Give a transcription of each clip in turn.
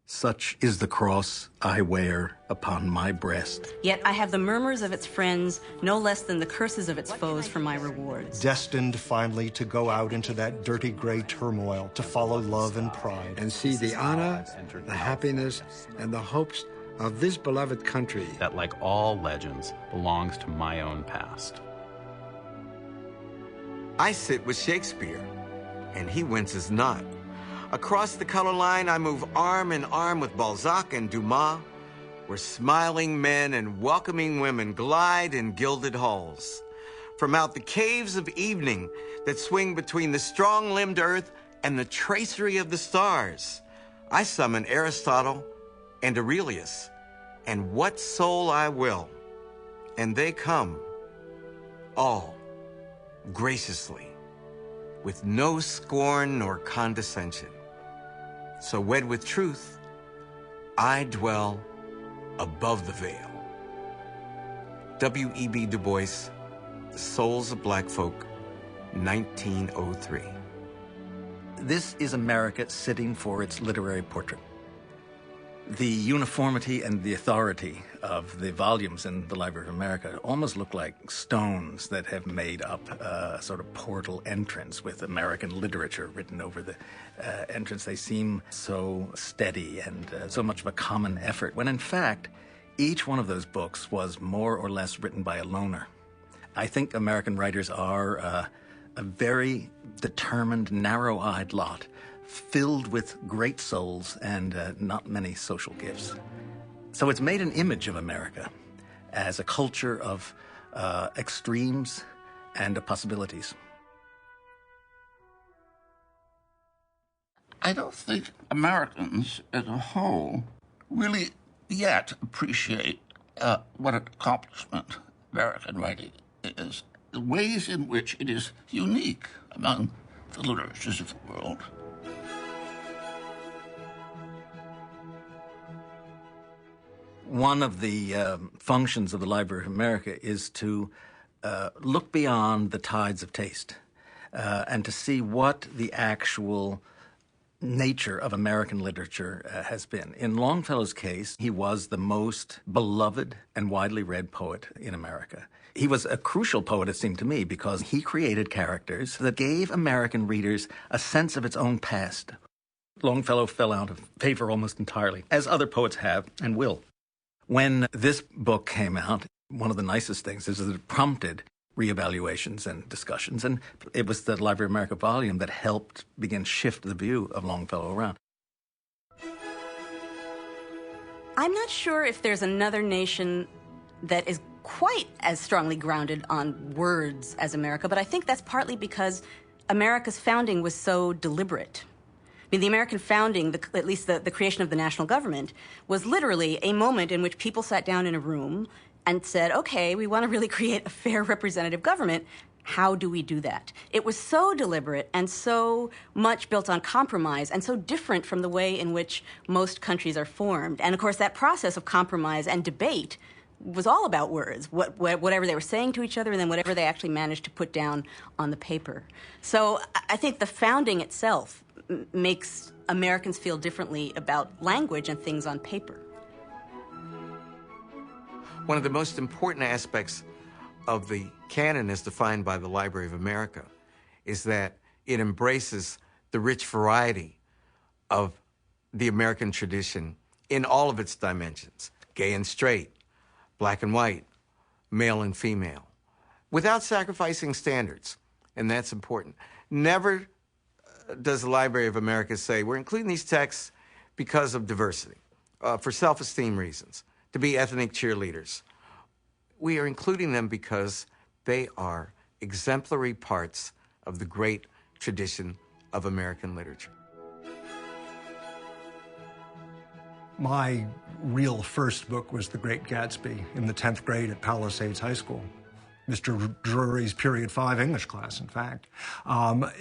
Such is the cross I wear upon my breast. Yet I have the murmurs of its friends no less than the curses of its foes for my rewards. Destined finally to go out into that dirty gray turmoil, to follow love and pride. And see the honor, the happiness, and the hopes of this beloved country. That, like all legends, belongs to my own past. I sit with Shakespeare, and he winces not. Across the color line, I move arm in arm with Balzac and Dumas, where smiling men and welcoming women glide in gilded halls. From out the caves of evening that swing between the strong-limbed earth and the tracery of the stars, I summon Aristotle and Aurelius, and what soul I will, and they come, all graciously, with no scorn nor condescension. So wed with truth, I dwell above the veil. W.E.B. Du Bois, The Souls of Black Folk, 1903. This is America sitting for its literary portrait. The uniformity and the authority of the volumes in the Library of America almost look like stones that have made up a sort of portal entrance with American literature written over the entrance. They seem so steady and so much of a common effort, when in fact, each one of those books was more or less written by a loner. I think American writers are a very determined, narrow-eyed lot, filled with great souls and not many social gifts. So it's made an image of America as a culture of extremes and of possibilities. I don't think Americans as a whole really yet appreciate what an accomplishment American writing is, the ways in which it is unique among the literatures of the world. One of the functions of the Library of America is to look beyond the tides of taste and to see what the actual nature of American literature has been. In Longfellow's case, he was the most beloved and widely read poet in America. He was a crucial poet, it seemed to me, because he created characters that gave American readers a sense of its own past. Longfellow fell out of favor almost entirely, as other poets have and will. When this book came out, one of the nicest things is that it prompted reevaluations and discussions, and it was the Library of America volume that helped begin shift the view of Longfellow around. I'm not sure if there's another nation that is quite as strongly grounded on words as America, but I think that's partly because America's founding was so deliberate. I mean, the American founding, at least the creation of the national government, was literally a moment in which people sat down in a room and said, okay, we want to really create a fair representative government. How do we do that? It was so deliberate and so much built on compromise and so different from the way in which most countries are formed. And of course, that process of compromise and debate was all about words, whatever they were saying to each other and then whatever they actually managed to put down on the paper. So I think the founding itself makes Americans feel differently about language and things on paper. One of the most important aspects of the canon as defined by the Library of America is that it embraces the rich variety of the American tradition in all of its dimensions, gay and straight, black and white, male and female, without sacrificing standards, and that's important. Never does the Library of America say, we're including these texts because of diversity, for self-esteem reasons, to be ethnic cheerleaders. We are including them because they are exemplary parts of the great tradition of American literature. My real first book was The Great Gatsby in the 10th grade at Palisades High School. Mr. Drury's Period 5 English class, in fact.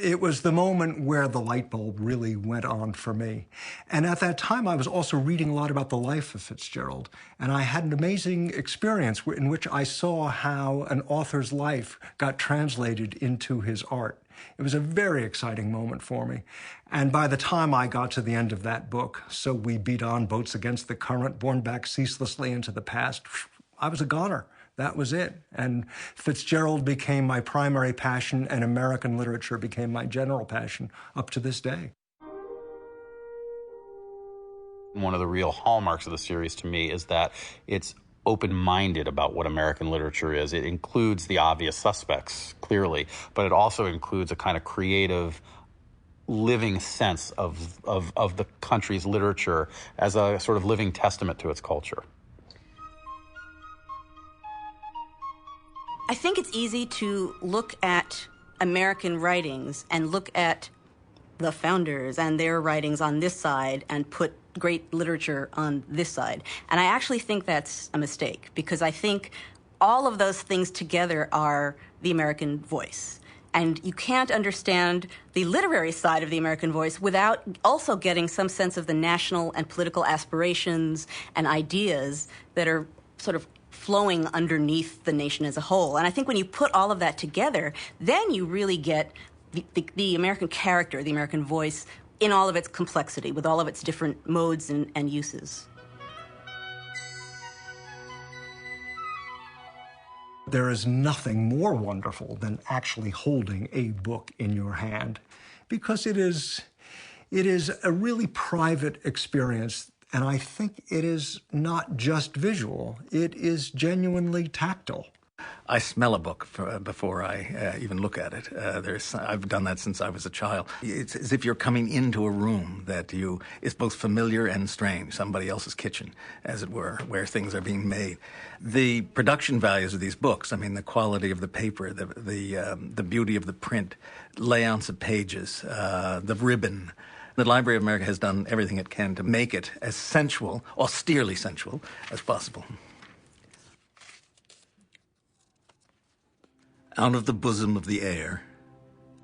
It was the moment where the light bulb really went on for me. And at that time, I was also reading a lot about the life of Fitzgerald. And I had an amazing experience in which I saw how an author's life got translated into his art. It was a very exciting moment for me. And by the time I got to the end of that book, So We Beat On Boats Against the Current, Borne Back Ceaselessly into the Past, I was a goner. That was it. And Fitzgerald became my primary passion, and American literature became my general passion up to this day. One of the real hallmarks of the series to me is that it's open-minded about what American literature is. It includes the obvious suspects, clearly, but it also includes a kind of creative, living sense of the country's literature as a sort of living testament to its culture. I think it's easy to look at American writings and look at the founders and their writings on this side and put great literature on this side. And I actually think that's a mistake, because I think all of those things together are the American voice. And you can't understand the literary side of the American voice without also getting some sense of the national and political aspirations and ideas that are sort of flowing underneath the nation as a whole. And I think when you put all of that together, then you really get the American character, the American voice, in all of its complexity, with all of its different modes and uses. There is nothing more wonderful than actually holding a book in your hand, because it is a really private experience. And I think it is not just visual, it is genuinely tactile. I smell a book before I even look at it. I've done that since I was a child. It's as if you're coming into a room that is both familiar and strange, somebody else's kitchen, as it were, where things are being made. The production values of these books, I mean, the quality of the paper, the beauty of the print, layouts of pages, the ribbon. The Library of America has done everything it can to make it as sensual, austerely sensual, as possible. Out of the bosom of the air,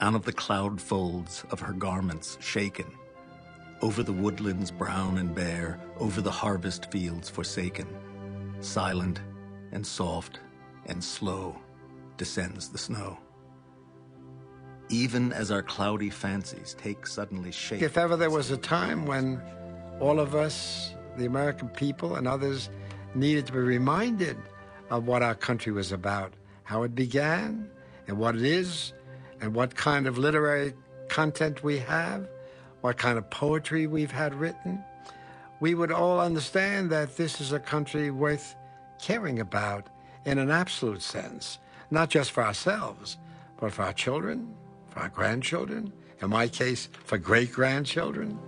out of the cloud folds of her garments shaken, over the woodlands brown and bare, over the harvest fields forsaken, silent and soft and slow descends the snow. Even as our cloudy fancies take suddenly shape. If ever there was a time when all of us, the American people and others, needed to be reminded of what our country was about, how it began, and what it is, and what kind of literary content we have, what kind of poetry we've had written, we would all understand that this is a country worth caring about in an absolute sense, not just for ourselves, but for our children, for our grandchildren, in my case, for great-grandchildren.